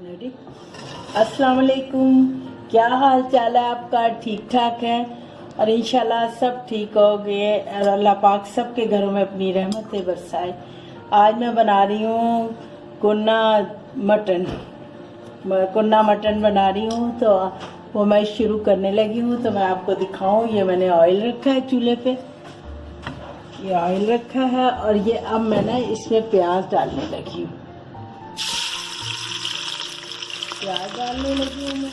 Ready. अस्सलाम वालेकुम, क्या हाल चाल है आपका? ठीक ठाक है और इंशाल्लाह सब ठीक हो गए और अल्लाह पाक सबके घरों में अपनी रहमतें बरसाए। आज मैं बना रही हूँ कुन्ना मटन बना रही हूँ, तो वो मैं शुरू करने लगी हूँ। तो मैं आपको दिखाऊँ, ये मैंने ऑयल रखा है चूल्हे पे, ये ऑयल रखा है और ये अब मैंने इसमें प्याज डालने लगी हूँ। प्याज डालने लगी हूँ मैं,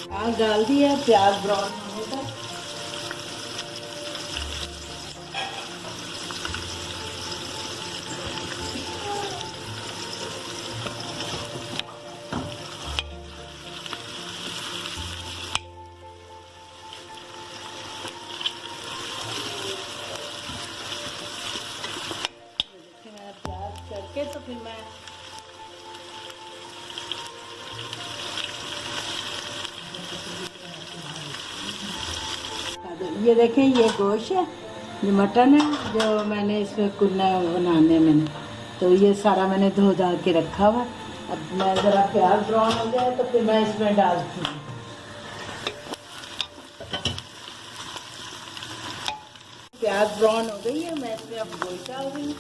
प्याज डाल दिया, प्याज ब्राउन होने तक। प्याज करके तो फिर मैं ये देखें, ये गोश्त है, ये मटन है जो मैंने इसमें कुन्ना बनाने मैंने, तो ये सारा मैंने धो धा के रखा हुआ। अब मैं ज़रा प्याज ब्राउन हो जाए तो फिर मैं इसमें डालती हूँ। प्याज ब्राउन हो गई है, मैं इसमें अब गोश्त डाल रही हूँ।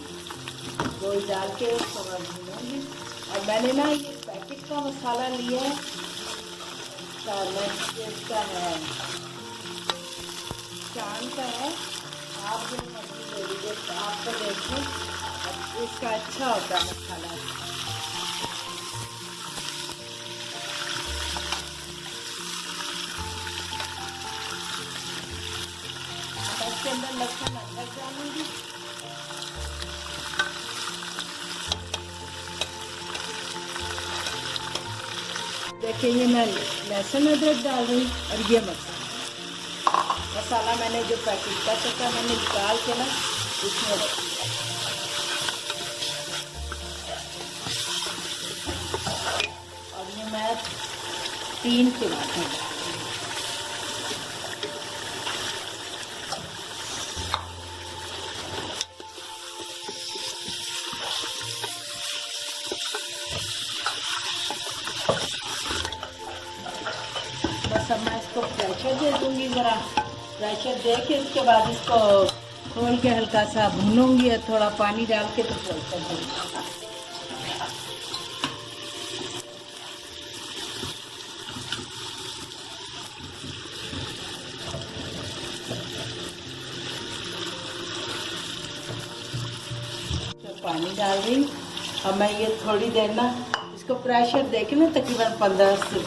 गोश्त डाल के उसको मैं भूनूंगी। और मैंने ना ये पैकेट का मसाला लिया है, इसका है चांद का है, आप जो मर्जी ले लीजिए, तो आपको देखें इसका अच्छा होता है मसाला। इसके अंदर लहसुन अदरक डालूंगी। देखिए, ये मैं लहसुन अदरक डाल रही हूँ और ये मसाला मैंने जो पैकेट का था मैंने निकाल के ना इसमें रख दिया। और ये मैं 3 टमाटर, बस अब मैं इसको प्रेशर दे दूँगी। ज़रा प्रेशर दे के उसके बाद इसको खोल के हल्का सा भूनूंगी और थोड़ा पानी डाल के तो प्रेशर दूँगी। तो पानी डाल रही। अब मैं ये थोड़ी देर ना इसको प्रेशर दे के ना तकरीबन 15 से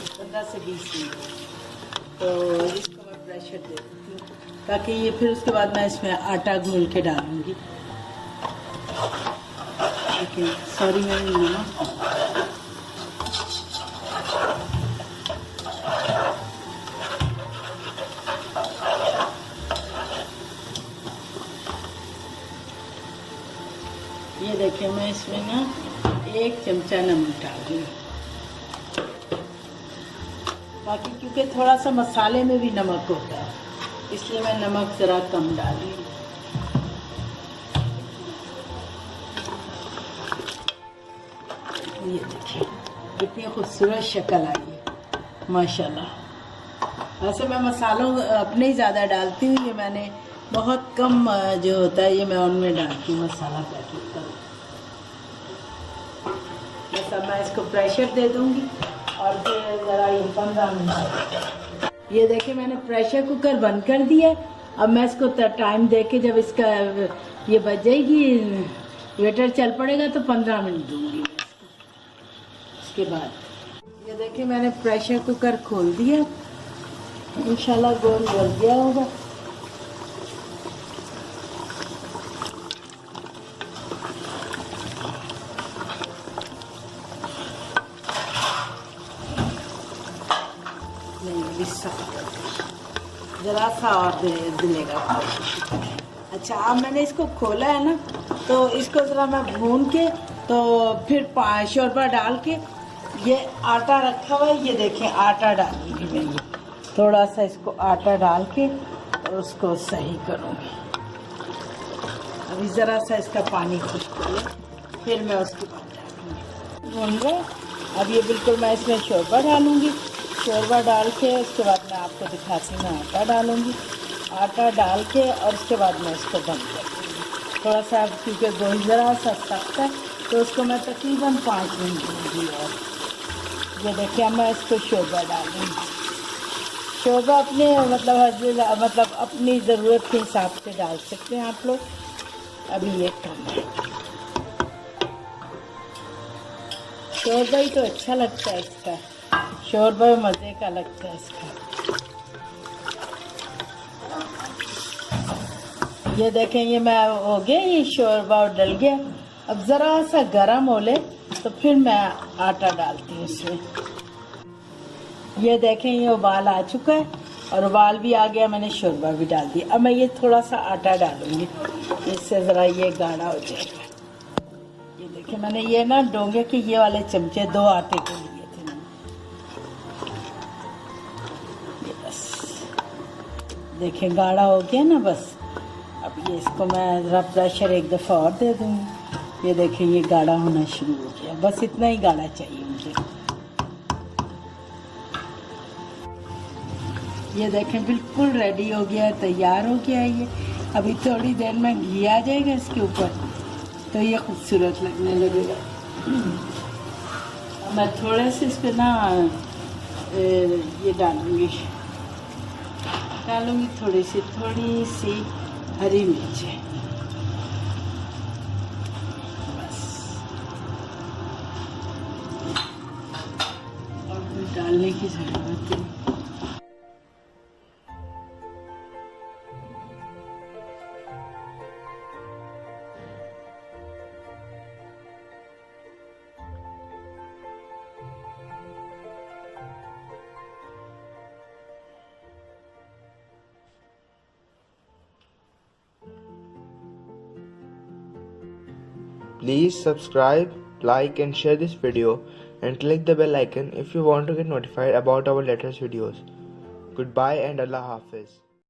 20 मिनट, तो इसको मैं प्रेशर दे देती हूँ ताकि ये फिर उसके बाद मैं इसमें आटा गूंद के डालूंगी। लेकिन सॉरी मैंने नमक, ये देखिए मैं इसमें ना 1 चमचा नमक डाल रही हूँ। बाकी क्योंकि थोड़ा सा मसाले में भी नमक होता है, इसलिए मैं नमक ज़रा कम डाली। ये देखिए कितनी खूबसूरत शक्ल आई है माशाल्लाह। वैसे मैं मसालों अपने ही ज़्यादा डालती हूँ, ये मैंने बहुत कम जो होता है ये मैं उनमें डालती हूँ मसाला पैकेट का। बस अब मैं इसको प्रेशर दे दूँगी और फिर ज़रा ये 15 मिनट। ये देखिए मैंने प्रेशर कुकर बंद कर दिया। अब मैं इसको टाइम दे के जब इसका ये बज जाएगी, वेटर चल पड़ेगा तो 15 मिनट दूंगी मैं इसको। उसके बाद ये देखिए मैंने प्रेशर कुकर खोल दिया, इंशाल्लाह गोल गल गया होगा। ज़रा सा और दिलेगा। अच्छा, अब मैंने इसको खोला है ना, तो इसको ज़रा मैं भून के तो फिर शोरबा डाल के, ये आटा रखा हुआ है, ये देखें आटा डालूंगी मैं, ये थोड़ा सा इसको आटा डाल के और उसको सही करूँगी। अभी ज़रा सा इसका पानी खुश्क हो, फिर मैं उसके बाद भून रहा है। अब ये बिल्कुल मैं इसमें शोरबा डालूँगी। शोरबा डाल के उसके बाद मैं आपको दिखाती हूँ, आटा डालूँगी। आटा डाल के और उसके बाद मैं इसको बंद कर दूँगी। थोड़ा सा क्योंकि गोश्त ज़रा सा सख्त है तो उसको मैं तकरीबन 5 मिनट दूँगी। और ये देखिए मैं इसको शोरबा डालूँगी। शोरबा अपने मतलब अपनी ज़रूरत के हिसाब से डाल सकते हैं आप लोग। अभी ये कम है, शोरबा ही तो अच्छा लगता है इसका, शोरबा मज़े का लगता है इसका। ये देखें ये मैं हो गया, ये शोरबा डल गया। अब ज़रा सा गर्म हो ले तो फिर मैं आटा डालती हूँ इसमें। ये देखें ये उबाल आ चुका है और उबाल भी आ गया, मैंने शोरबा भी डाल दिया। अब मैं ये थोड़ा सा आटा डालूँगी, इससे ज़रा ये गाढ़ा हो जाएगा। ये देखिए मैंने ये ना डोंगे के ये वाले चमचे 2 आटे के लिए थे मैंने। ये बस देखें गाढ़ा हो गया ना बस। अब ये इसको मैं ज़रा प्रेशर एक दफ़ा और दे दूँगी। ये देखें ये गाढ़ा होना शुरू हो गया, बस इतना ही गाढ़ा चाहिए मुझे। ये देखें बिल्कुल रेडी हो गया है, तैयार हो गया है ये। अभी थोड़ी देर में घी आ जाएगा इसके ऊपर तो ये खूबसूरत लगने लगेगा। मैं थोड़े से इस पर ना ये डालूँगी थोड़ी सी हरी मिर्च बस, और कुछ डालने की ज़रूरत नहीं। Please subscribe, like and share this video and click the bell icon if you want to get notified about our latest videos. Goodbye and Allah Hafiz.